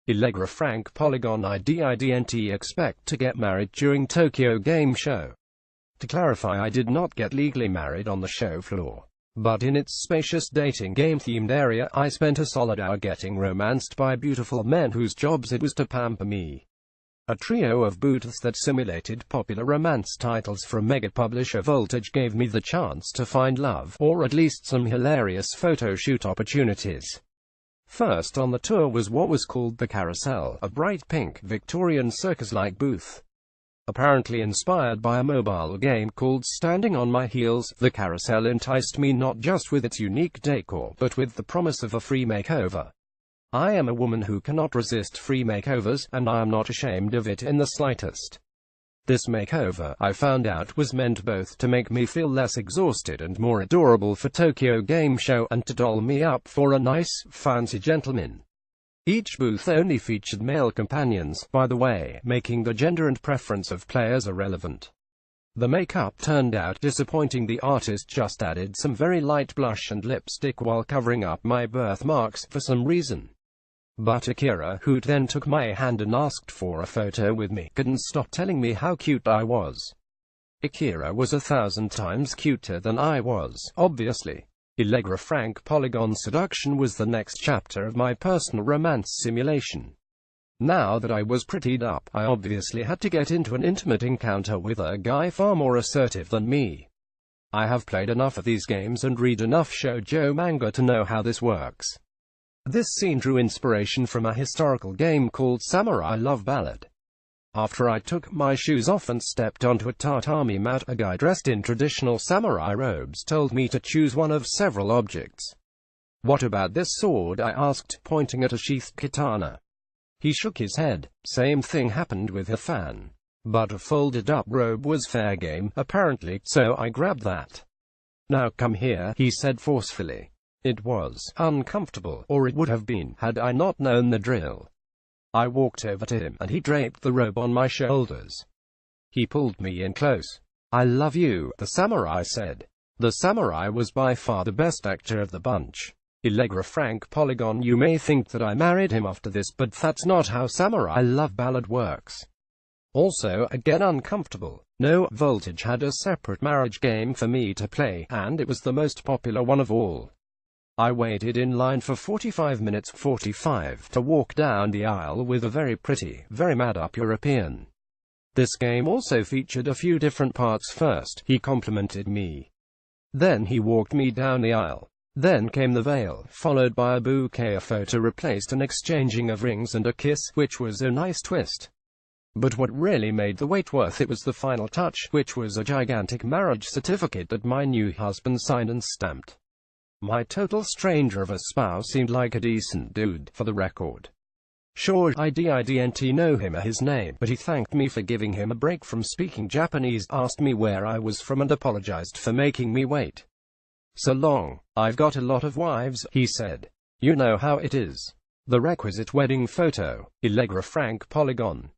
Allegra Frank Polygon IDIDNT expect to get married during Tokyo Game Show. To clarify, I did not get legally married on the show floor, but in its spacious dating game-themed area, I spent a solid hour getting romanced by beautiful men whose jobs it was to pamper me. A trio of booths that simulated popular romance titles from mega publisher Voltage gave me the chance to find love, or at least some hilarious photo shoot opportunities. First on the tour was what was called the Carousel, a bright pink, Victorian circus-like booth. Apparently inspired by a mobile game called Standing on My Heels, the Carousel enticed me not just with its unique decor, but with the promise of a free makeover. I am a woman who cannot resist free makeovers, and I am not ashamed of it in the slightest. This makeover, I found out, was meant both to make me feel less exhausted and more adorable for Tokyo Game Show, and to doll me up for a nice, fancy gentleman. Each booth only featured male companions, by the way, making the gender and preference of players irrelevant. The makeup turned out disappointing. The artist just added some very light blush and lipstick while covering up my birthmarks, for some reason. But Akira, who then took my hand and asked for a photo with me, couldn't stop telling me how cute I was. Akira was 1,000 times cuter than I was, obviously. Allegra Frank Polygon seduction was the next chapter of my personal romance simulation. Now that I was prettied up, I obviously had to get into an intimate encounter with a guy far more assertive than me. I have played enough of these games and read enough shoujo manga to know how this works. This scene drew inspiration from a historical game called Samurai Love Ballad. After I took my shoes off and stepped onto a tatami mat, a guy dressed in traditional samurai robes told me to choose one of several objects. "What about this sword?" I asked, pointing at a sheathed katana. He shook his head. Same thing happened with a fan. But a folded-up robe was fair game, apparently, so I grabbed that. "Now come here," he said forcefully. It was uncomfortable, or it would have been, had I not known the drill. I walked over to him, and he draped the robe on my shoulders. He pulled me in close. "I love you," the samurai said. The samurai was by far the best actor of the bunch. Allegra Frank Polygon, you may think that I married him after this, but that's not how Samurai Love Ballad works. Also, again uncomfortable. No, Voltage had a separate marriage game for me to play, and it was the most popular one of all. I waited in line for 45 minutes, 45, to walk down the aisle with a very pretty, very mad-up European. This game also featured a few different parts. First, he complimented me. Then he walked me down the aisle. Then came the veil, followed by a bouquet, a photo replaced an exchanging of rings, and a kiss, which was a nice twist. But what really made the wait worth it was the final touch, which was a gigantic marriage certificate that my new husband signed and stamped. My total stranger of a spouse seemed like a decent dude, for the record. Sure, I didn't know him or his name, but he thanked me for giving him a break from speaking Japanese, asked me where I was from, and apologized for making me wait so long. "I've got a lot of wives," he said. "You know how it is." The requisite wedding photo. Allegra Frank Polygon.